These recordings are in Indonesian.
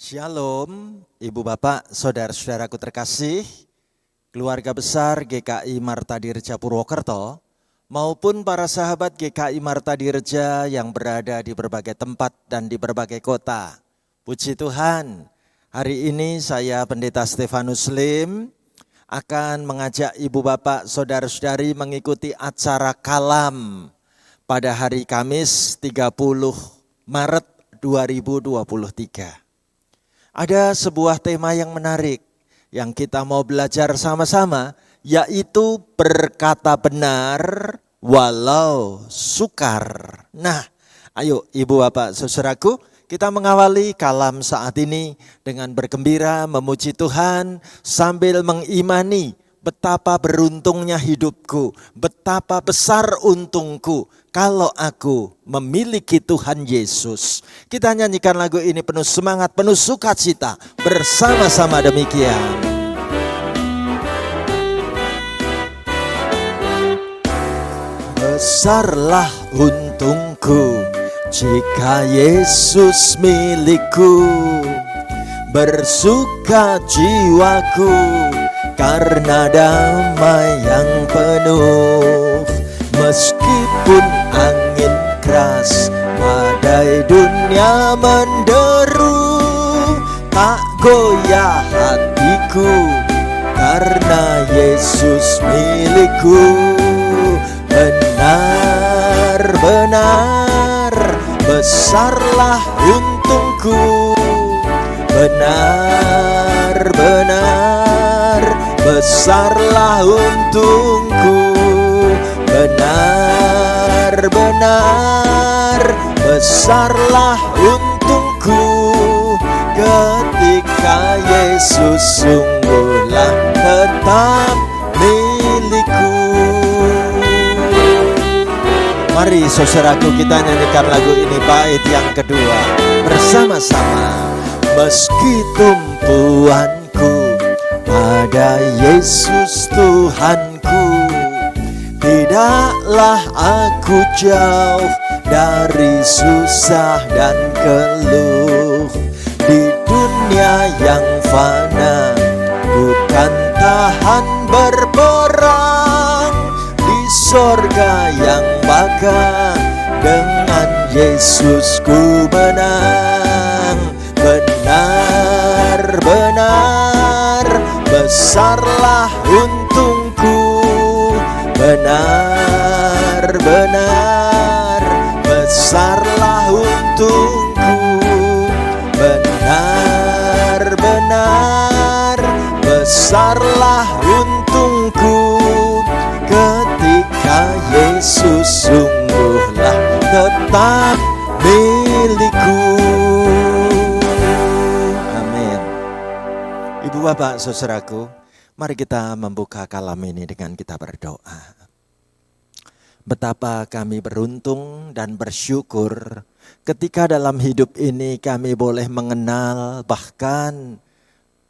Shalom, Ibu Bapak, Saudara-saudaraku terkasih, keluarga besar GKI Marta Dirja Purwokerto, maupun para sahabat GKI Marta Dirja yang berada di berbagai tempat dan di berbagai kota. Puji Tuhan, hari ini saya Pendeta Stefanus Lim akan mengajak Ibu Bapak, Saudara-saudari mengikuti acara Kalam pada hari Kamis 30 Maret 2023. Ada sebuah tema yang menarik yang kita mau belajar sama-sama, yaitu berkata benar walau sukar. Nah, ayo Ibu Bapak Saudaraku, kita mengawali kalam saat ini dengan bergembira memuji Tuhan sambil mengimani betapa beruntungnya hidupku, betapa besar untungku kalau aku memiliki Tuhan Yesus. Kita nyanyikan lagu ini penuh semangat, penuh sukacita, bersama-sama demikian. Besarlah untungku jika Yesus milikku, bersuka jiwaku karena damai yang penuh. Meskipun angin keras, badai dunia menderu, tak goyah hatiku karena Yesus milikku. Benar-benar besarlah untungku, benar-benar besarlah untungku, benar-benar besarlah untungku ketika Yesus sungguhlah tetap milikku. Mari saudaraku, kita nyanyikan lagu ini bait yang kedua bersama-sama. Meski tumpuanku pada Yesus Tuhanku, tidaklah aku jauh dari susah dan keluh. Di dunia yang fana bukan tahan berperang, di sorga yang baka dengan Yesus ku menang. Benar-benar besarlah untungku, benar-benar besarlah untungku, benar-benar besarlah untungku ketika Yesus sungguhlah tetap milikku. Amin. Ibu Bapak Saudaraku, mari kita membuka kalam ini dengan kita berdoa. Betapa kami beruntung dan bersyukur ketika dalam hidup ini kami boleh mengenal bahkan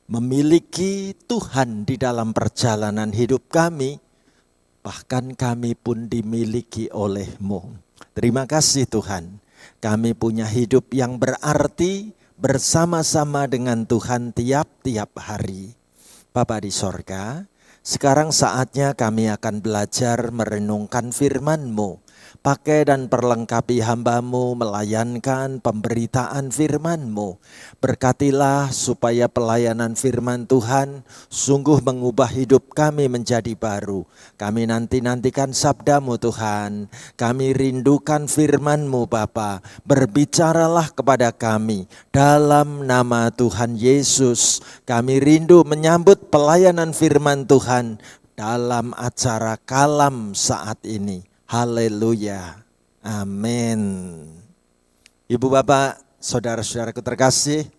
memiliki Tuhan di dalam perjalanan hidup kami. Bahkan kami pun dimiliki oleh-Mu. Terima kasih Tuhan, kami punya hidup yang berarti bersama-sama dengan Tuhan tiap-tiap hari. Bapa di sorga, sekarang saatnya kami akan belajar merenungkan firman-Mu. Pakai dan perlengkapi hamba-Mu melayankan pemberitaan firman-Mu. Berkatilah supaya pelayanan firman Tuhan sungguh mengubah hidup kami menjadi baru. Kami nantikan sabda-Mu Tuhan. Kami rindukan firman-Mu Bapa. Berbicaralah kepada kami dalam nama Tuhan Yesus. Kami rindu menyambut pelayanan firman Tuhan dalam acara Kalam saat ini. Haleluya, amin. Ibu Bapak, Saudara-saudaraku terkasih,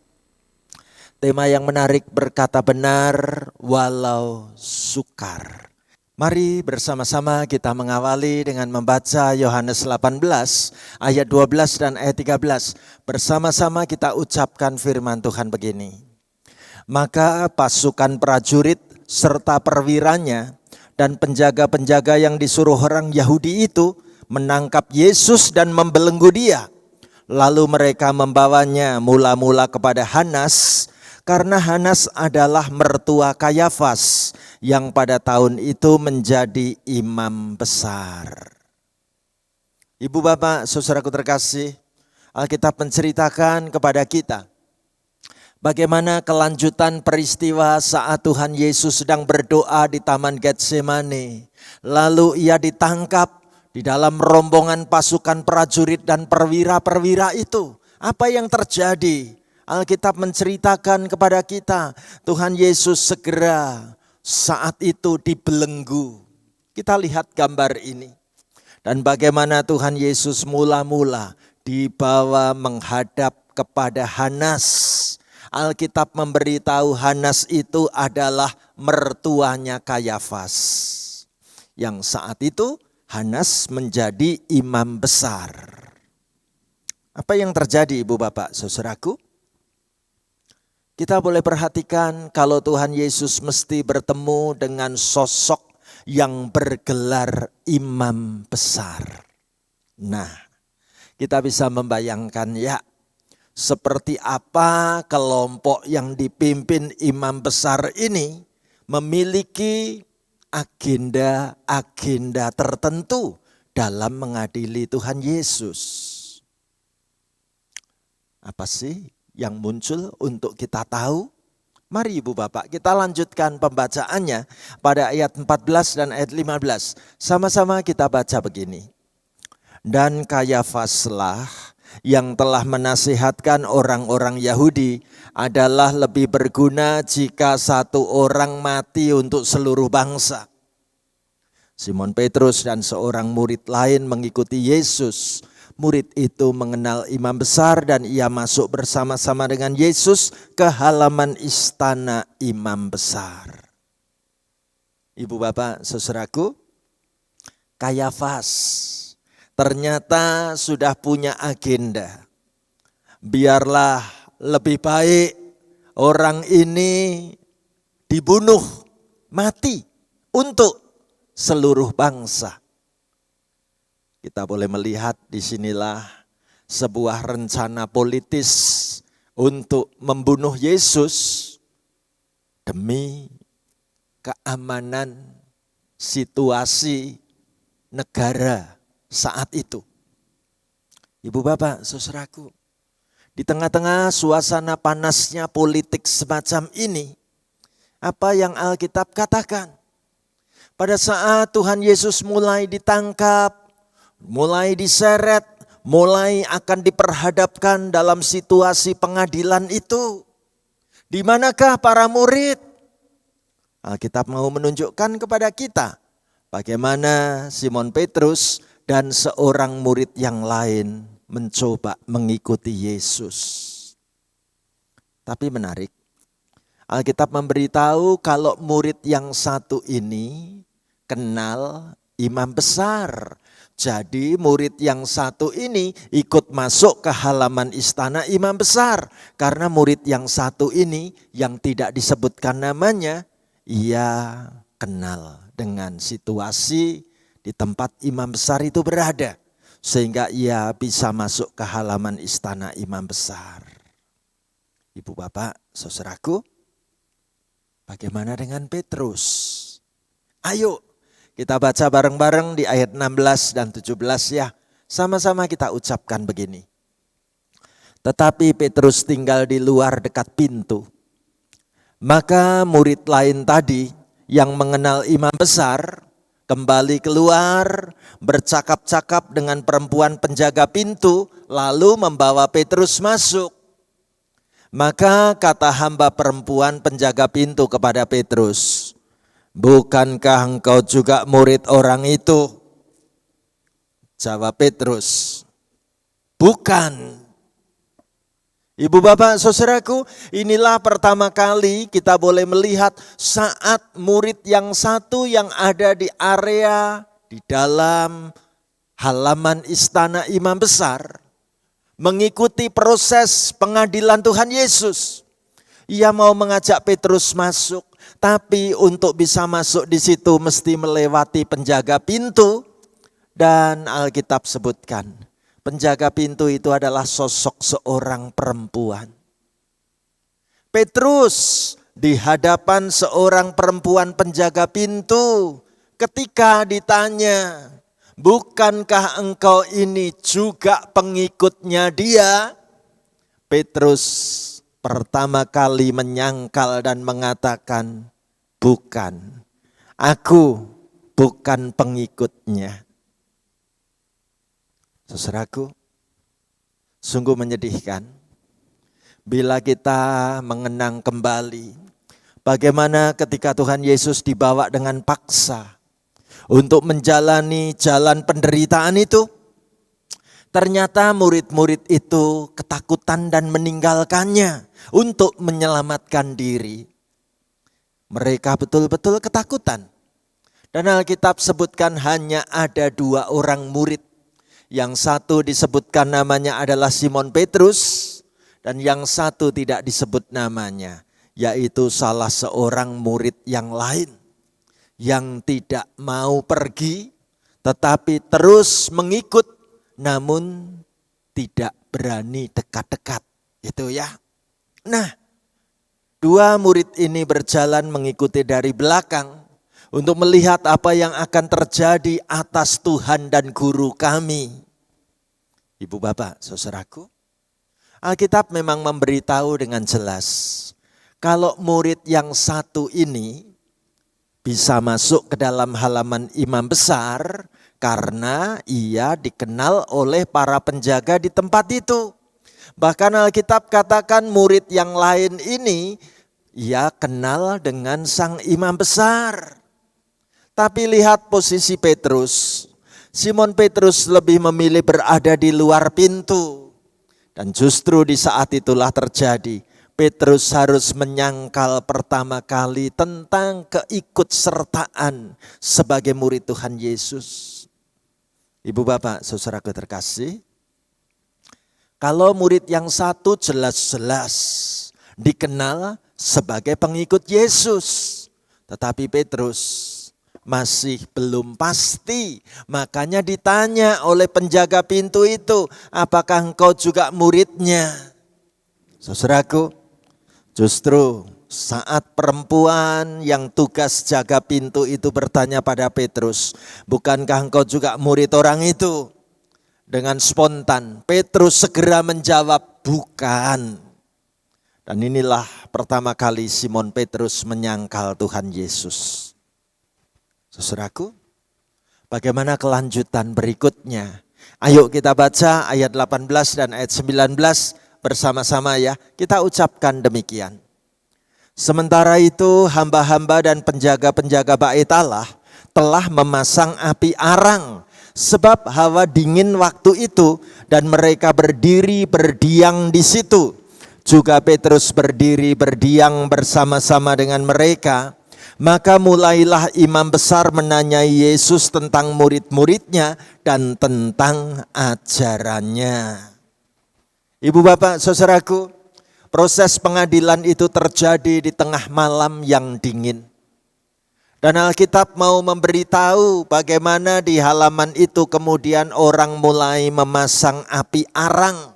tema yang menarik berkata benar walau sukar. Mari bersama-sama kita mengawali dengan membaca Yohanes 18 ayat 12 dan ayat 13. Bersama-sama kita ucapkan firman Tuhan begini. Maka pasukan prajurit serta perwiranya dan penjaga-penjaga yang disuruh orang Yahudi itu menangkap Yesus dan membelenggu dia. Lalu mereka membawanya mula-mula kepada Hanas, karena Hanas adalah mertua Kayafas yang pada tahun itu menjadi imam besar. Ibu bapak, saudaraku terkasih, Alkitab menceritakan kepada kita bagaimana kelanjutan peristiwa saat Tuhan Yesus sedang berdoa di Taman Getsemani. Lalu ia ditangkap di dalam rombongan pasukan prajurit dan perwira-perwira itu. Apa yang terjadi? Alkitab menceritakan kepada kita, Tuhan Yesus segera saat itu dibelenggu. Kita lihat gambar ini. Dan bagaimana Tuhan Yesus mula-mula dibawa menghadap kepada Hanas. Alkitab memberitahu Hanas itu adalah mertuanya Kayafas. Yang saat itu Hanas menjadi imam besar. Apa yang terjadi ibu bapak saudaraku? Kita boleh perhatikan kalau Tuhan Yesus mesti bertemu dengan sosok yang bergelar imam besar. Nah, kita bisa membayangkan ya, seperti apa kelompok yang dipimpin imam besar ini memiliki agenda-agenda tertentu dalam mengadili Tuhan Yesus. Apa sih yang muncul untuk kita tahu? Mari ibu bapak kita lanjutkan pembacaannya pada ayat 14 dan ayat 15. Sama-sama kita baca begini. Dan Kayafaslah yang telah menasihatkan orang-orang Yahudi adalah lebih berguna jika satu orang mati untuk seluruh bangsa. Simon Petrus dan seorang murid lain mengikuti Yesus. Murid itu mengenal imam besar dan ia masuk bersama-sama dengan Yesus ke halaman istana imam besar. Ibu bapak saudaraku, Kayafas ternyata sudah punya agenda. Biarlah lebih baik orang ini dibunuh mati untuk seluruh bangsa. Kita boleh melihat disinilah sebuah rencana politis untuk membunuh Yesus demi keamanan situasi negara saat itu. Ibu bapak saudaraku, di tengah-tengah suasana panasnya politik semacam ini, apa yang Alkitab katakan? Pada saat Tuhan Yesus mulai ditangkap, mulai diseret, mulai akan diperhadapkan dalam situasi pengadilan itu. Di manakah para murid? Alkitab mau menunjukkan kepada kita bagaimana Simon Petrus dan seorang murid yang lain mencoba mengikuti Yesus. Tapi menarik, Alkitab memberitahu kalau murid yang satu ini kenal imam besar. Jadi murid yang satu ini ikut masuk ke halaman istana imam besar. Karena murid yang satu ini yang tidak disebutkan namanya, ia kenal dengan situasi di tempat imam besar itu berada. Sehingga ia bisa masuk ke halaman istana imam besar. Ibu bapak, saudaraku, bagaimana dengan Petrus? Ayo kita baca bareng-bareng di ayat 16 dan 17 ya. Sama-sama kita ucapkan begini. Tetapi Petrus tinggal di luar dekat pintu. Maka murid lain tadi yang mengenal imam besar kembali keluar, bercakap-cakap dengan perempuan penjaga pintu, lalu membawa Petrus masuk. Maka kata hamba perempuan penjaga pintu kepada Petrus, bukankah engkau juga murid orang itu? Jawab Petrus, bukan. Ibu bapak saudaraku, inilah pertama kali kita boleh melihat saat murid yang satu yang ada di area di dalam halaman istana imam besar mengikuti proses pengadilan Tuhan Yesus. Ia mau mengajak Petrus masuk, tapi untuk bisa masuk di situ mesti melewati penjaga pintu. Dan Alkitab sebutkan Penjaga pintu itu adalah sosok seorang perempuan. Petrus di hadapan seorang perempuan penjaga pintu ketika ditanya, bukankah engkau ini juga pengikutnya dia? Petrus pertama kali menyangkal dan mengatakan, bukan, aku bukan pengikutnya. Saudaraku, sungguh menyedihkan bila kita mengenang kembali bagaimana ketika Tuhan Yesus dibawa dengan paksa untuk menjalani jalan penderitaan itu, ternyata murid-murid itu ketakutan dan meninggalkannya untuk menyelamatkan diri. Mereka betul-betul ketakutan. Dan Alkitab sebutkan hanya ada 2 orang murid. Yang satu disebutkan namanya adalah Simon Petrus. Dan yang satu tidak disebut namanya. Yaitu salah seorang murid yang lain. Yang tidak mau pergi tetapi terus mengikut. Namun tidak berani dekat-dekat. Itu ya. Nah, 2 murid ini berjalan mengikuti dari belakang untuk melihat apa yang akan terjadi atas Tuhan dan guru kami. Ibu bapak, saudaraku, Alkitab memang memberitahu dengan jelas kalau murid yang satu ini bisa masuk ke dalam halaman imam besar karena ia dikenal oleh para penjaga di tempat itu. Bahkan Alkitab katakan murid yang lain ini ia kenal dengan sang imam besar. Tapi lihat posisi Petrus. Simon Petrus lebih memilih berada di luar pintu. Dan justru di saat itulah terjadi. Petrus harus menyangkal pertama kali tentang keikutsertaan sebagai murid Tuhan Yesus. Ibu bapak, saudaraku terkasih. Kalau murid yang satu jelas-jelas dikenal sebagai pengikut Yesus. Tetapi Petrus masih belum pasti. Makanya ditanya oleh penjaga pintu itu, apakah engkau juga muridnya? Saudaraku, justru saat perempuan yang tugas jaga pintu itu bertanya pada Petrus, bukankah engkau juga murid orang itu? Dengan spontan, Petrus segera menjawab, bukan. Dan inilah pertama kali Simon Petrus menyangkal Tuhan Yesus. Saudaraku, bagaimana kelanjutan berikutnya? Ayo kita baca ayat 18 dan ayat 19 bersama-sama ya. Kita ucapkan demikian. Sementara itu hamba-hamba dan penjaga-penjaga bait Allah telah memasang api arang. Sebab hawa dingin waktu itu dan mereka berdiri berdiam di situ. Juga Petrus berdiri berdiam bersama-sama dengan mereka. Maka mulailah imam besar menanyai Yesus tentang murid-muridnya dan tentang ajarannya. Ibu bapak saudaraku, proses pengadilan itu terjadi di tengah malam yang dingin. Dan Alkitab mau memberitahu bagaimana di halaman itu kemudian orang mulai memasang api arang.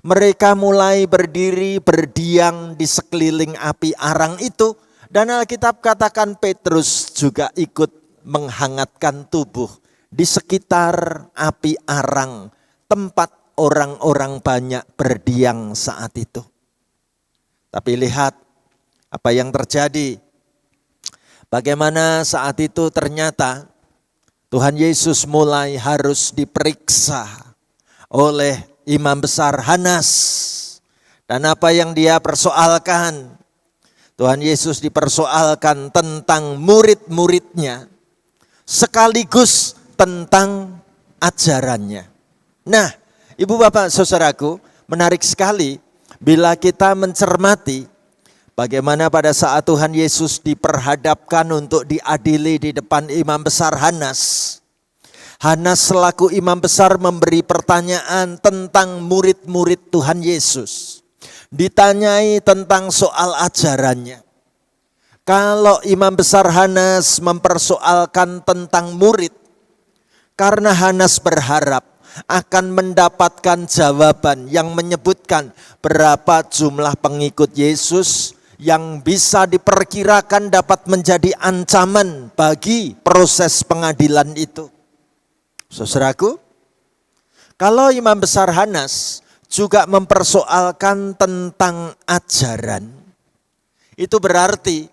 Mereka mulai berdiri berdiam di sekeliling api arang itu. Dan Alkitab katakan Petrus juga ikut menghangatkan tubuh di sekitar api arang, tempat orang-orang banyak berdiam saat itu. Tapi lihat apa yang terjadi. Bagaimana saat itu ternyata Tuhan Yesus mulai harus diperiksa oleh imam besar Hanas. Dan apa yang dia persoalkan? Tuhan Yesus dipersoalkan tentang murid-muridnya sekaligus tentang ajarannya. Nah, ibu bapak saudaraku, menarik sekali bila kita mencermati bagaimana pada saat Tuhan Yesus diperhadapkan untuk diadili di depan imam besar Hanas. Hanas selaku imam besar memberi pertanyaan tentang murid-murid Tuhan Yesus. Ditanyai tentang soal ajarannya. Kalau imam besar Hanas mempersoalkan tentang murid, karena Hanas berharap akan mendapatkan jawaban yang menyebutkan berapa jumlah pengikut Yesus yang bisa diperkirakan dapat menjadi ancaman bagi proses pengadilan itu. Saudaraku, kalau Imam Besar Hanas juga mempersoalkan tentang ajaran, itu berarti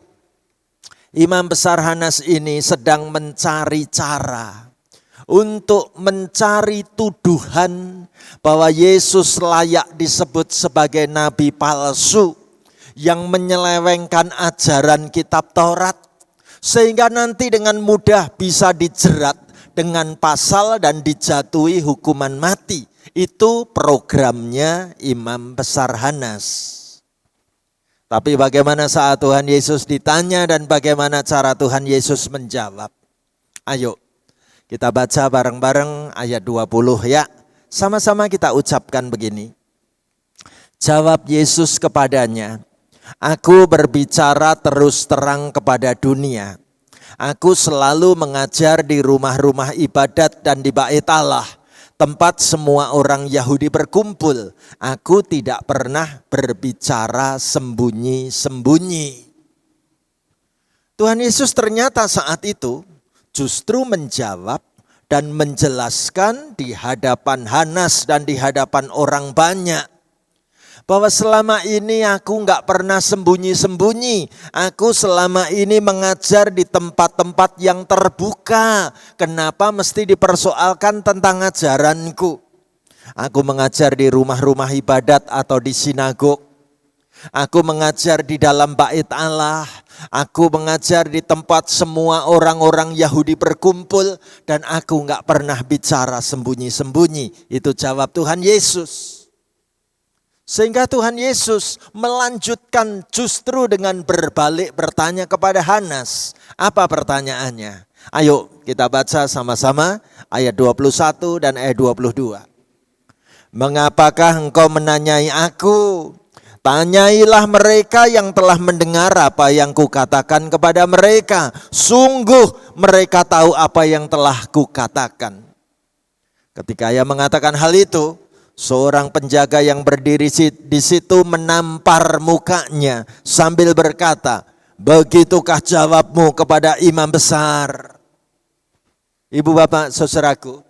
Imam Besar Hanas ini sedang mencari cara untuk mencari tuduhan bahwa Yesus layak disebut sebagai nabi palsu yang menyelewengkan ajaran kitab Taurat, sehingga nanti dengan mudah bisa dijerat dengan pasal dan dijatuhi hukuman mati. Itu programnya Imam Besar Hanas. Tapi bagaimana saat Tuhan Yesus ditanya dan bagaimana cara Tuhan Yesus menjawab? Ayo kita baca bareng-bareng ayat 20 ya. Sama-sama kita ucapkan begini. Jawab Yesus kepadanya, "Aku berbicara terus terang kepada dunia. Aku selalu mengajar di rumah-rumah ibadat dan di bait Allah, tempat semua orang Yahudi berkumpul. Aku tidak pernah berbicara sembunyi-sembunyi." Tuhan Yesus ternyata saat itu justru menjawab dan menjelaskan di hadapan Hanas dan di hadapan orang banyak bahwa selama ini aku enggak pernah sembunyi-sembunyi. Aku selama ini mengajar di tempat-tempat yang terbuka. Kenapa mesti dipersoalkan tentang ajaranku? Aku mengajar di rumah-rumah ibadat atau di sinagog. Aku mengajar di dalam bait Allah. Aku mengajar di tempat semua orang-orang Yahudi berkumpul. Dan aku enggak pernah bicara sembunyi-sembunyi. Itu jawab Tuhan Yesus. Sehingga Tuhan Yesus melanjutkan justru dengan berbalik bertanya kepada Hanas. Apa pertanyaannya? Ayo kita baca sama-sama ayat 21 dan ayat 22. Mengapakah engkau menanyai aku? Tanyailah mereka yang telah mendengar apa yang kukatakan kepada mereka. Sungguh mereka tahu apa yang telah kukatakan. Ketika ia mengatakan hal itu, seorang penjaga yang berdiri di situ menampar mukanya sambil berkata, "Begitukah jawabmu kepada imam besar?" Ibu bapak saudaraku,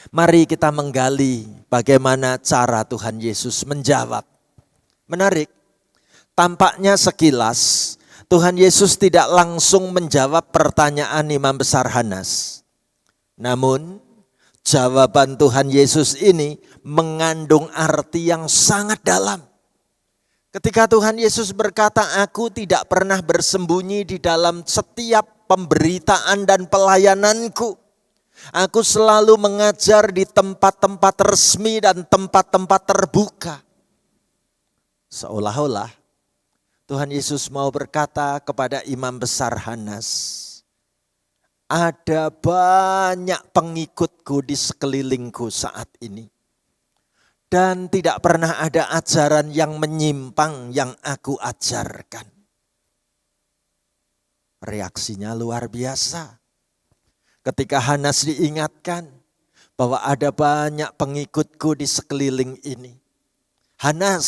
mari kita menggali bagaimana cara Tuhan Yesus menjawab. Menarik, tampaknya sekilas Tuhan Yesus tidak langsung menjawab pertanyaan imam besar Hanas. Namun jawaban Tuhan Yesus ini mengandung arti yang sangat dalam. Ketika Tuhan Yesus berkata, "Aku tidak pernah bersembunyi di dalam setiap pemberitaan dan pelayananku. Aku selalu mengajar di tempat-tempat resmi dan tempat-tempat terbuka." Seolah-olah Tuhan Yesus mau berkata kepada imam besar Hanas, "Ada banyak pengikutku di sekelilingku saat ini. Dan tidak pernah ada ajaran yang menyimpang yang aku ajarkan." Reaksinya luar biasa. Ketika Hanas diingatkan bahwa ada banyak pengikutku di sekeliling ini. Hanas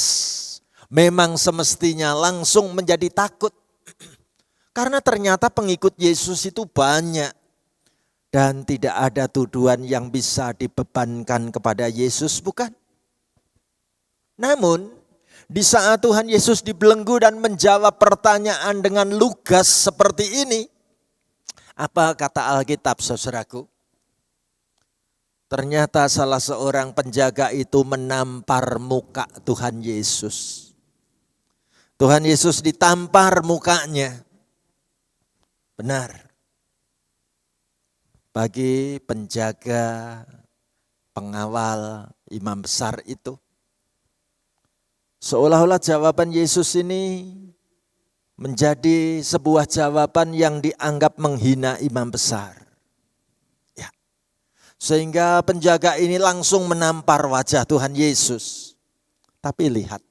memang semestinya langsung menjadi takut. Karena ternyata pengikut Yesus itu banyak. Dan tidak ada tuduhan yang bisa dibebankan kepada Yesus, bukan? Namun di saat Tuhan Yesus dibelenggu dan menjawab pertanyaan dengan lugas seperti ini, apa kata Alkitab saudaraku? Ternyata salah seorang penjaga itu menampar muka Tuhan Yesus. Tuhan Yesus ditampar mukanya. Benar. Bagi penjaga, pengawal, imam besar itu, seolah-olah jawaban Yesus ini menjadi sebuah jawaban yang dianggap menghina imam besar. Ya. Sehingga penjaga ini langsung menampar wajah Tuhan Yesus. Tapi lihat,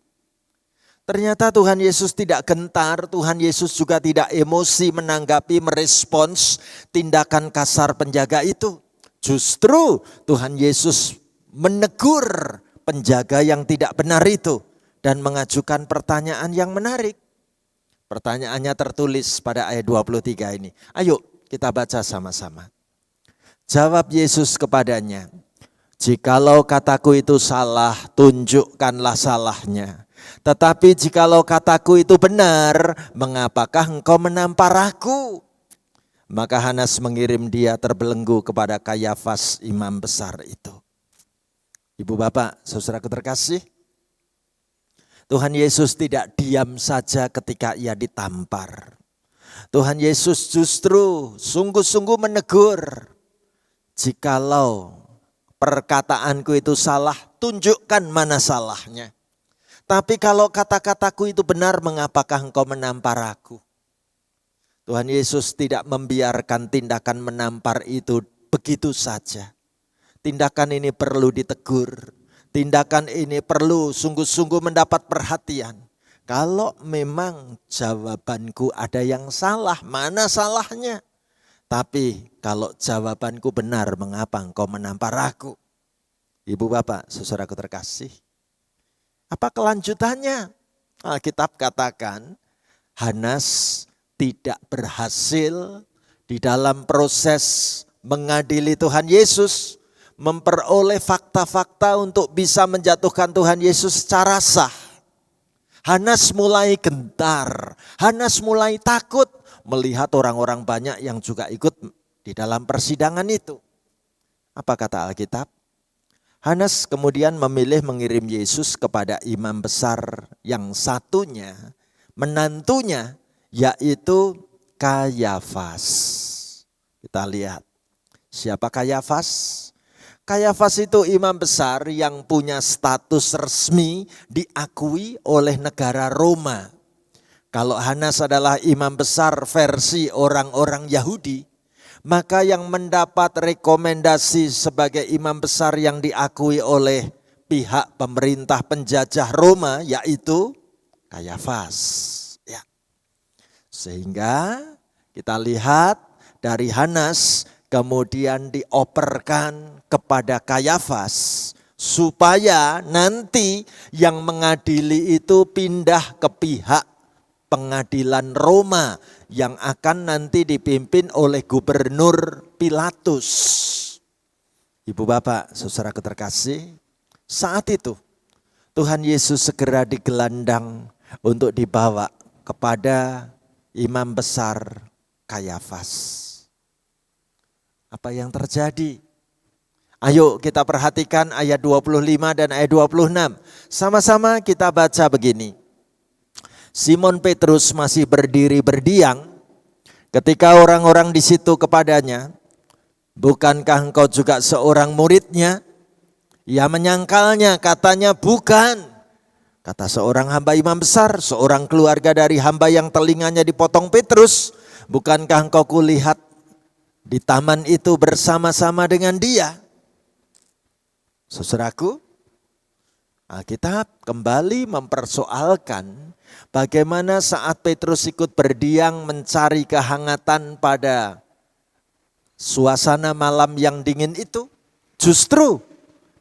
ternyata Tuhan Yesus tidak gentar, Tuhan Yesus juga tidak emosi menanggapi, merespons tindakan kasar penjaga itu. Justru Tuhan Yesus menegur penjaga yang tidak benar itu dan mengajukan pertanyaan yang menarik. Pertanyaannya tertulis pada ayat 23 ini. Ayo kita baca sama-sama. Jawab Yesus kepadanya, "Jikalau kataku itu salah, tunjukkanlah salahnya. Tetapi jikalau kataku itu benar, mengapakah engkau menampar aku?" Maka Hanas mengirim dia terbelenggu kepada Kayafas, imam besar itu. Ibu bapak, saudaraku terkasih, Tuhan Yesus tidak diam saja ketika ia ditampar. Tuhan Yesus justru sungguh-sungguh menegur. Jikalau perkataanku itu salah, tunjukkan mana salahnya. Tapi kalau kata-kataku itu benar, mengapakah engkau menampar aku? Tuhan Yesus tidak membiarkan tindakan menampar itu begitu saja. Tindakan ini perlu ditegur. Tindakan ini perlu sungguh-sungguh mendapat perhatian. Kalau memang jawabanku ada yang salah, mana salahnya? Tapi kalau jawabanku benar, mengapa engkau menampar aku? Ibu bapak, saudaraku terkasih. Apa kelanjutannya? Alkitab katakan Hanas tidak berhasil di dalam proses mengadili Tuhan Yesus. Memperoleh fakta-fakta untuk bisa menjatuhkan Tuhan Yesus secara sah. Hanas mulai gentar, Hanas mulai takut melihat orang-orang banyak yang juga ikut di dalam persidangan itu. Apa kata Alkitab? Hanas kemudian memilih mengirim Yesus kepada imam besar yang satunya, menantunya, yaitu Kayafas. Kita lihat, siapa Kayafas? Kayafas itu imam besar yang punya status resmi diakui oleh negara Roma. Kalau Hanas adalah imam besar versi orang-orang Yahudi, maka yang mendapat rekomendasi sebagai imam besar yang diakui oleh pihak pemerintah penjajah Roma yaitu Kayafas. Ya. Sehingga kita lihat dari Hanas kemudian dioperkan kepada Kayafas supaya nanti yang mengadili itu pindah ke pihak pengadilan Roma yang akan nanti dipimpin oleh gubernur Pilatus. Ibu bapak, saudaraku terkasih, saat itu Tuhan Yesus segera digelandang untuk dibawa kepada imam besar Kayafas. Apa yang terjadi? Ayo kita perhatikan ayat 25 dan ayat 26. Sama-sama kita baca begini. Simon Petrus masih berdiri berdiam ketika orang-orang di situ kepadanya, "Bukankah engkau juga seorang muridnya?" Ia menyangkalnya, katanya, "Bukan." Kata seorang hamba imam besar, seorang keluarga dari hamba yang telinganya dipotong Petrus, "Bukankah engkau kulihat di taman itu bersama-sama dengan dia?" Saudaraku, Alkitab kembali mempersoalkan bagaimana saat Petrus ikut berdiam mencari kehangatan pada suasana malam yang dingin itu, justru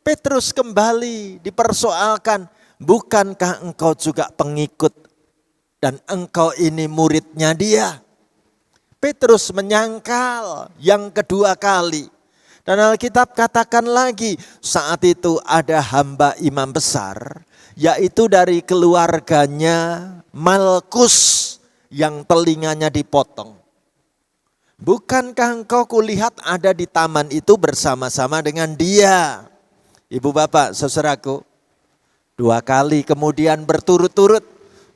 Petrus kembali dipersoalkan, "Bukankah engkau juga pengikut dan engkau ini muridnya dia?" Petrus menyangkal yang kedua kali. Dan Alkitab katakan lagi, saat itu ada hamba imam besar, yaitu dari keluarganya Malkus yang telinganya dipotong. "Bukankah engkau kulihat ada di taman itu bersama-sama dengan dia?" Ibu bapak, saudaraku, dua kali kemudian berturut-turut.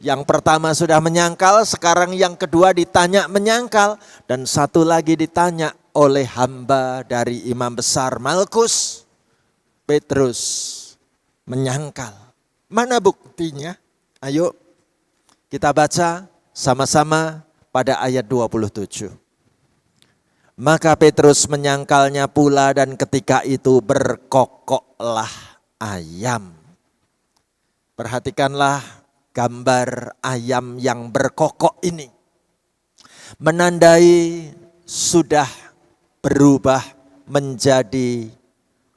Yang pertama sudah menyangkal, sekarang yang kedua ditanya menyangkal. Dan satu lagi ditanya oleh hamba dari imam besar Malkus. Petrus menyangkal. Mana buktinya? Ayo kita baca sama-sama pada ayat 27. Maka Petrus menyangkalnya pula dan ketika itu berkokoklah ayam. Perhatikanlah gambar ayam yang berkokok ini. Menandai sudah berubah menjadi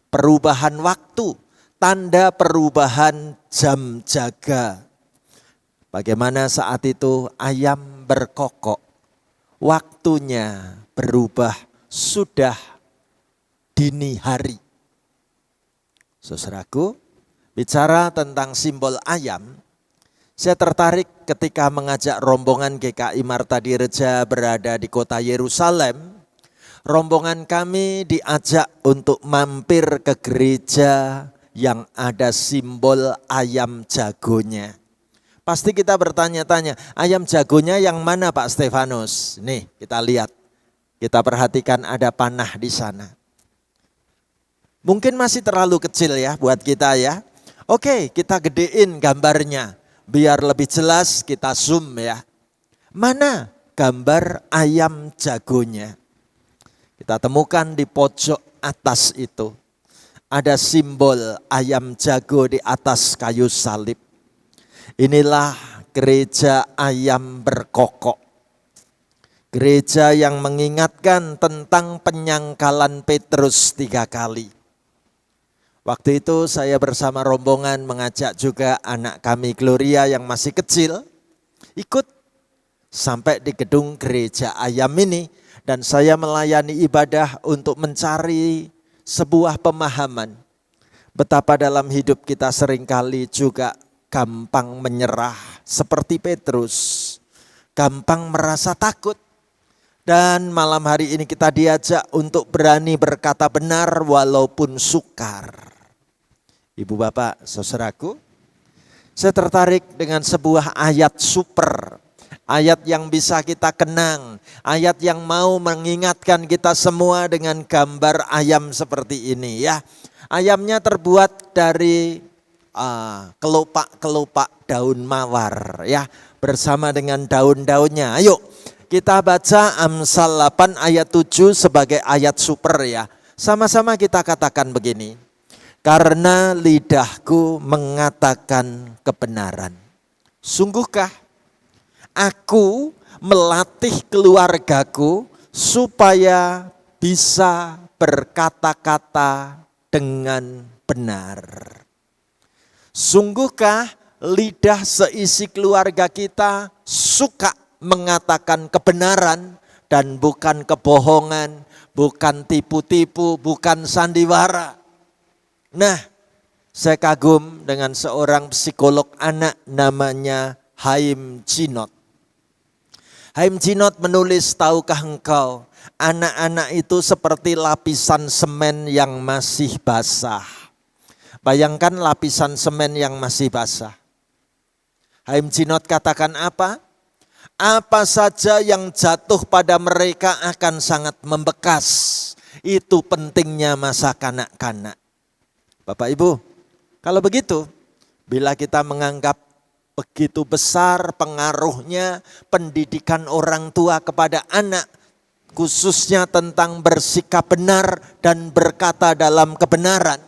perubahan waktu, tanda perubahan jam jaga. Bagaimana saat itu ayam berkokok, waktunya berubah, sudah dini hari. Saudaraku, bicara tentang simbol ayam, saya tertarik ketika mengajak rombongan GKI Marta Dirja berada di kota Yerusalem. Rombongan kami diajak untuk mampir ke gereja yang ada simbol ayam jagonya. Pasti kita bertanya-tanya, ayam jagonya yang mana Pak Stefanus? Nih kita lihat, kita perhatikan ada panah di sana. Mungkin masih terlalu kecil ya buat kita ya. Oke, kita gedein gambarnya. Biar lebih jelas kita zoom ya. Mana gambar ayam jagonya? Kita temukan di pojok atas itu. Ada simbol ayam jago di atas kayu salib. Inilah gereja ayam berkokok. Gereja yang mengingatkan tentang penyangkalan Petrus 3 kali. Waktu itu saya bersama rombongan mengajak juga anak kami Gloria yang masih kecil. Ikut sampai di gedung gereja ayam ini. Dan saya melayani ibadah untuk mencari sebuah pemahaman. Betapa dalam hidup kita seringkali juga gampang menyerah seperti Petrus. Gampang merasa takut. Dan malam hari ini kita diajak untuk berani berkata benar walaupun sukar. Ibu bapak saudaraku, saya tertarik dengan sebuah ayat super. Ayat yang bisa kita kenang, ayat yang mau mengingatkan kita semua dengan gambar ayam seperti ini ya. Ayamnya terbuat dari kelopak-kelopak daun mawar ya, bersama dengan daun-daunnya. Ayo kita baca Amsal 8 ayat 7 sebagai ayat super ya. Sama-sama kita katakan begini. Karena lidahku mengatakan kebenaran. Sungguhkah aku melatih keluargaku supaya bisa berkata-kata dengan benar. Sungguhkah lidah seisi keluarga kita suka mengatakan kebenaran dan bukan kebohongan, bukan tipu-tipu, bukan sandiwara. Nah, saya kagum dengan seorang psikolog anak namanya Haim Chinot. Haim Chinot menulis, tahukah engkau, anak-anak itu seperti lapisan semen yang masih basah. Bayangkan lapisan semen yang masih basah. Haim Chinot katakan apa? Apa saja yang jatuh pada mereka akan sangat membekas. Itu pentingnya masa kanak-kanak. Bapak Ibu, kalau begitu, bila kita menganggap begitu besar pengaruhnya pendidikan orang tua kepada anak, khususnya tentang bersikap benar dan berkata dalam kebenaran,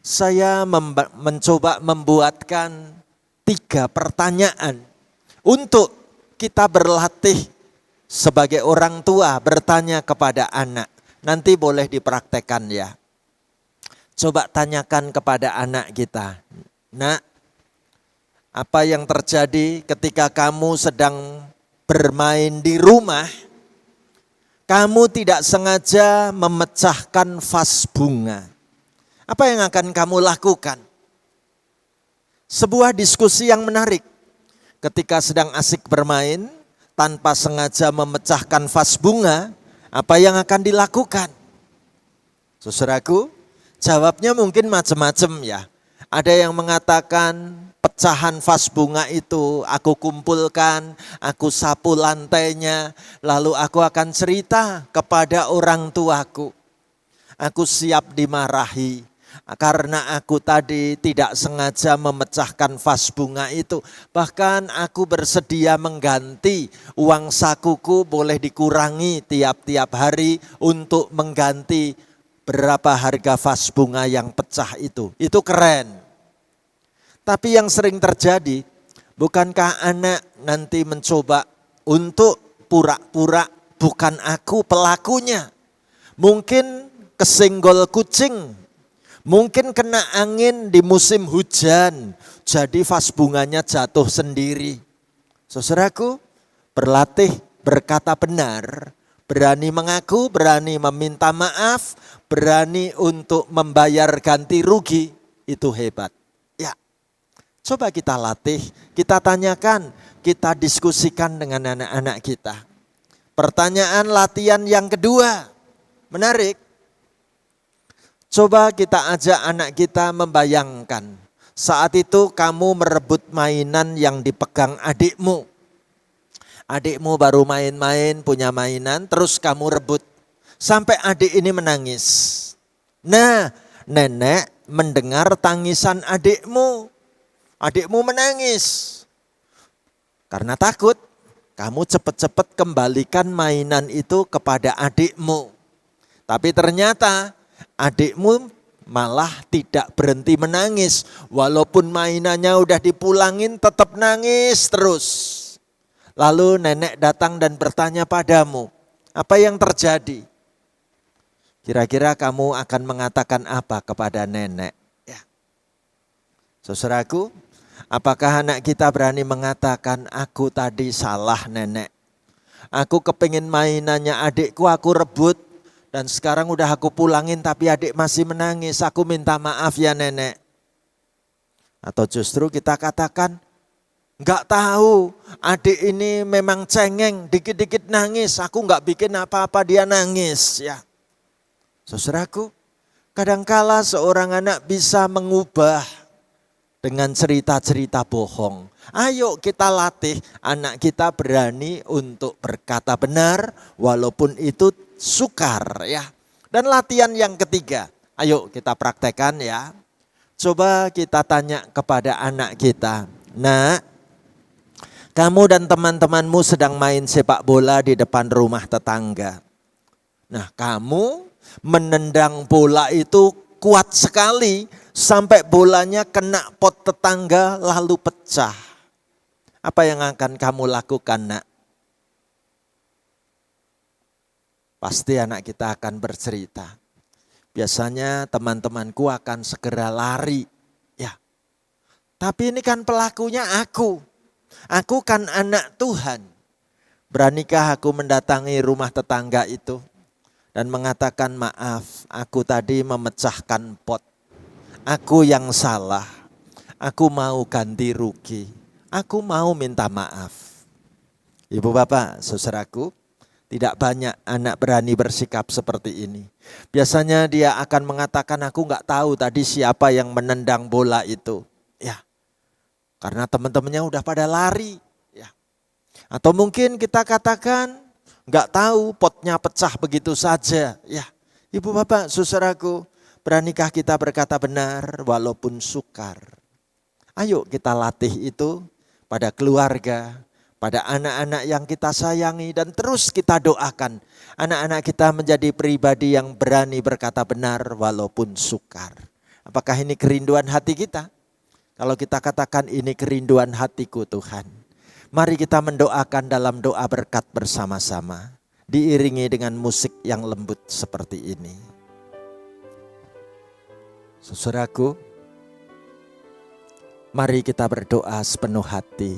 saya mencoba membuatkan 3 pertanyaan untuk kita berlatih sebagai orang tua bertanya kepada anak. Nanti boleh dipraktekkan ya. Coba tanyakan kepada anak kita, nak, apa yang terjadi ketika kamu sedang bermain di rumah, kamu tidak sengaja memecahkan vas bunga. Apa yang akan kamu lakukan? Sebuah diskusi yang menarik. Ketika sedang asik bermain, tanpa sengaja memecahkan vas bunga, apa yang akan dilakukan? Saudaraku, jawabnya mungkin macam-macam ya. Ada yang mengatakan pecahan vas bunga itu aku kumpulkan, aku sapu lantainya, lalu aku akan cerita kepada orang tuaku. Aku siap dimarahi karena aku tadi tidak sengaja memecahkan vas bunga itu. Bahkan aku bersedia mengganti, uang sakuku boleh dikurangi tiap-tiap hari untuk mengganti berapa harga vas bunga yang pecah itu. Itu keren. Tapi yang sering terjadi, bukankah anak nanti mencoba untuk pura-pura bukan aku pelakunya. Mungkin kesenggol kucing, mungkin kena angin di musim hujan, jadi vas bunganya jatuh sendiri. Saudaraku, berlatih berkata benar, berani mengaku, berani meminta maaf, berani untuk membayar ganti rugi, itu hebat. Ya, coba kita latih, kita tanyakan, kita diskusikan dengan anak-anak kita. Pertanyaan latihan yang kedua, menarik. Coba kita ajak anak kita membayangkan, saat itu kamu merebut mainan yang dipegang adikmu. Adikmu baru main-main, punya mainan, terus kamu rebut. Sampai adik ini menangis. Nah, nenek mendengar tangisan adikmu. Adikmu menangis. Karena takut, kamu cepat-cepat kembalikan mainan itu kepada adikmu. Tapi ternyata adikmu malah tidak berhenti menangis. Walaupun mainannya udah dipulangin, tetap nangis terus. Lalu nenek datang dan bertanya padamu, apa yang terjadi? Kira-kira kamu akan mengatakan apa kepada nenek? Ya. Saudaraku, apakah anak kita berani mengatakan, aku tadi salah nenek. Aku kepingin mainannya adikku, aku rebut. Dan sekarang udah aku pulangin tapi adik masih menangis. Aku minta maaf ya nenek. Atau justru kita katakan, enggak tahu, adik ini memang cengeng, dikit-dikit nangis. Aku enggak bikin apa-apa dia nangis. Ya, saudaraku, kadangkala seorang anak bisa mengubah dengan cerita-cerita bohong. Ayo kita latih anak kita berani untuk berkata benar walaupun itu sukar ya. Dan latihan yang ketiga, ayo kita praktekkan ya. Coba kita tanya kepada anak kita, nak, kamu dan teman-temanmu sedang main sepak bola di depan rumah tetangga. Nah, kamu menendang bola itu kuat sekali sampai bolanya kena pot tetangga lalu pecah. Apa yang akan kamu lakukan, nak? Pasti anak kita akan bercerita. Biasanya teman-temanku akan segera lari. Ya. Tapi ini kan pelakunya aku. Aku kan anak Tuhan. Beranikah aku mendatangi rumah tetangga itu dan mengatakan, maaf, aku tadi memecahkan pot. Aku yang salah. Aku mau ganti rugi. Aku mau minta maaf. Ibu bapak, saudaraku, tidak banyak anak berani bersikap seperti ini. Biasanya dia akan mengatakan, aku enggak tahu tadi siapa yang menendang bola itu. Ya, karena teman-temannya udah pada lari. Ya. Atau mungkin kita katakan, enggak tahu potnya pecah begitu saja. Ya, ibu bapak, saudaraku, beranikah kita berkata benar walaupun sukar? Ayo kita latih itu pada keluarga, pada anak-anak yang kita sayangi, dan terus kita doakan anak-anak kita menjadi pribadi yang berani berkata benar walaupun sukar. Apakah ini kerinduan hati kita? Kalau kita katakan ini kerinduan hatiku Tuhan, mari kita mendoakan dalam doa berkat bersama-sama, diiringi dengan musik yang lembut seperti ini. Saudaraku, mari kita berdoa sepenuh hati.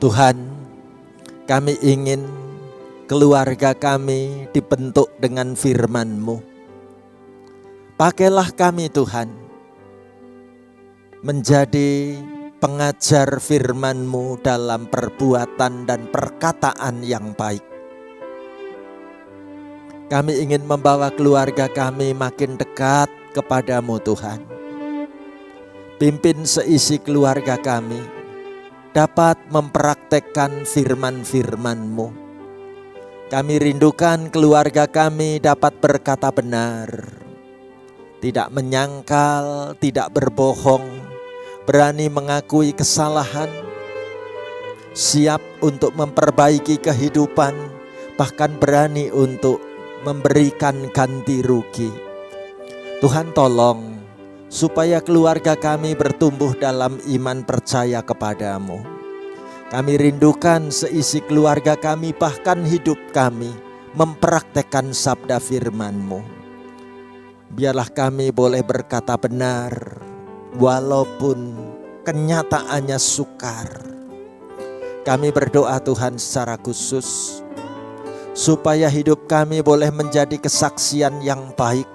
Tuhan, kami ingin keluarga kami dibentuk dengan firman-Mu. Pakailah kami Tuhan, menjadi pengajar firman-Mu dalam perbuatan dan perkataan yang baik. Kami ingin membawa keluarga kami makin dekat kepadamu Tuhan. Pimpin seisi keluarga kami dapat mempraktekkan firman-firman-Mu. Kami rindukan keluarga kami dapat berkata benar, tidak menyangkal, tidak berbohong, berani mengakui kesalahan, siap untuk memperbaiki kehidupan, bahkan berani untuk memberikan ganti rugi. Tuhan tolong supaya keluarga kami bertumbuh dalam iman percaya kepadamu. Kami rindukan seisi keluarga kami, bahkan hidup kami, mempraktekkan sabda firman-Mu. Biarlah kami boleh berkata benar, walaupun kenyataannya sukar. Kami berdoa Tuhan secara khusus, supaya hidup kami boleh menjadi kesaksian yang baik.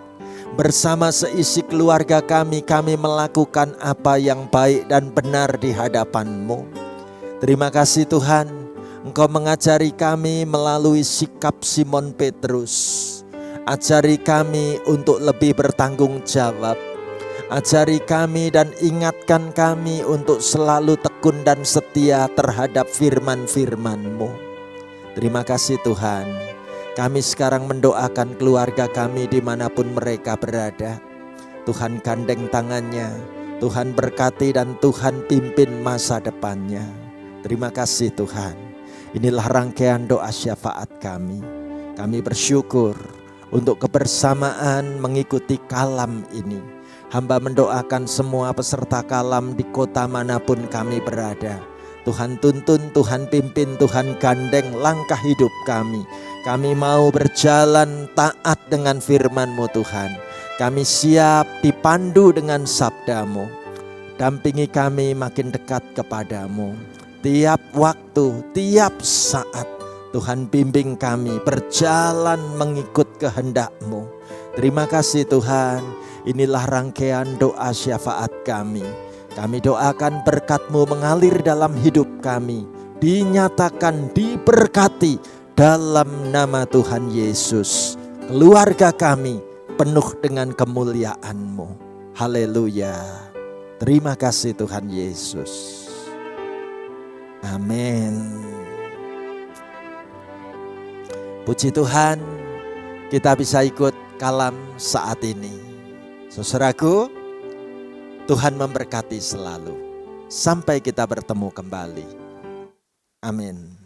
Bersama seisi keluarga kami melakukan apa yang baik dan benar di hadapan-Mu. Terima kasih Tuhan, Engkau mengajari kami melalui sikap Simon Petrus. Ajari kami untuk lebih bertanggung jawab. Ajari kami dan ingatkan kami untuk selalu tekun dan setia terhadap firman-firman-Mu. Terima kasih Tuhan. Kami sekarang mendoakan keluarga kami dimanapun mereka berada. Tuhan gandeng tangannya, Tuhan berkati dan Tuhan pimpin masa depannya. Terima kasih Tuhan. Inilah rangkaian doa syafaat kami. Kami bersyukur untuk kebersamaan mengikuti kalam ini. Hamba mendoakan semua peserta kalam di kota manapun kami berada. Tuhan tuntun, Tuhan pimpin, Tuhan gandeng langkah hidup kami. Kami mau berjalan taat dengan firman-Mu Tuhan. Kami siap dipandu dengan sabda-Mu. Dampingi kami makin dekat kepadamu. Tiap waktu, tiap saat Tuhan bimbing kami berjalan mengikut kehendak-Mu. Terima kasih Tuhan. Inilah rangkaian doa syafaat kami. Kami doakan berkat-Mu mengalir dalam hidup kami. Dinyatakan, diberkati dalam nama Tuhan Yesus. Keluarga kami penuh dengan kemuliaan-Mu. Haleluya. Terima kasih Tuhan Yesus. Amin. Puji Tuhan, kita bisa ikut kalam saat ini. Saudaraku, Tuhan memberkati selalu. Sampai kita bertemu kembali. Amin.